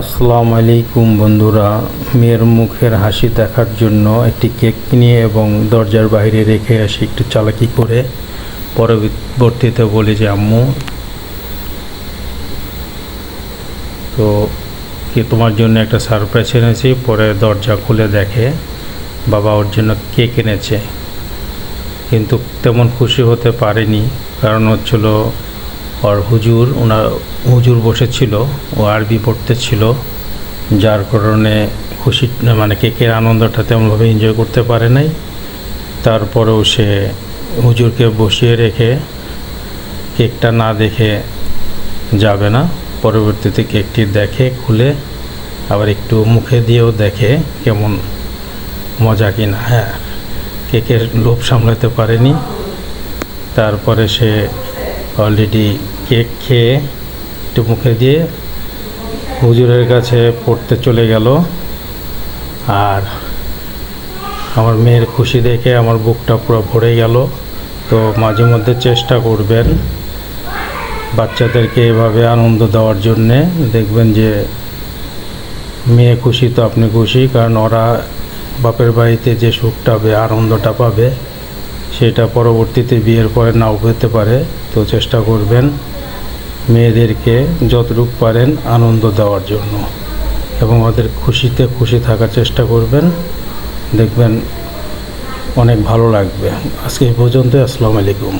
আসসালামু আলাইকুম বন্ধুরা, মেয়ের মুখের হাসি দেখার জন্য একটি কেক নিয়ে এবং দরজার বাইরে রেখে আসি একটু চালাকি করে। পরবর্তীতে বলি যে আম্মু, তো কি তোমার জন্য একটা সারপ্রাইজ এনেছি। পরে দরজা খুলে দেখে বাবা ওর জন্য কেক এনেছে, কিন্তু তেমন খুশি হতে পারেনি। কারণ হচ্ছিল ওর হুজুর বসেছিল, ও আরবি পড়তেছিল, যার কারণে খুশি মানে কেকের আনন্দটা তেমনভাবে এনজয় করতে পারে নাই। তারপরেও সে হুজুরকে বসিয়ে রেখে কেকটা না দেখে যাবে না। পরবর্তীতে কেকটি দেখে, খুলে আবার একটু মুখে দিয়েও দেখে কেমন মজা কিনা। হ্যাঁ, কেকের লোভ সামলাতে পারেনি। তারপরে সে অলরেডি কেক খেয়ে একটু মুখে দিয়ে হুজুরের কাছে পড়তে চলে গেল। আর আমার মেয়ের খুশি দেখে আমার বুকটা পুরো ভরে গেল। তো মাঝে মধ্যে চেষ্টা করবেন বাচ্চাদেরকে এভাবে আনন্দ দেওয়ার জন্যে। দেখবেন যে মেয়ে খুশি তো আপনি খুশি, কারণ ওরা বাপের বাড়িতে যে সুখটা পাবে, আনন্দটা পাবে, সেটা পরবর্তীতে বিয়ের পরে নাও পেতে পারে। তো চেষ্টা করবেন মেয়েদেরকে যতটুকু পারেন আনন্দ দেওয়ার জন্য এবং ওদের খুশিতে খুশি থাকার চেষ্টা করবেন। দেখবেন অনেক ভালো লাগবে। আজকে এই পর্যন্ত। আসসালামু আলাইকুম।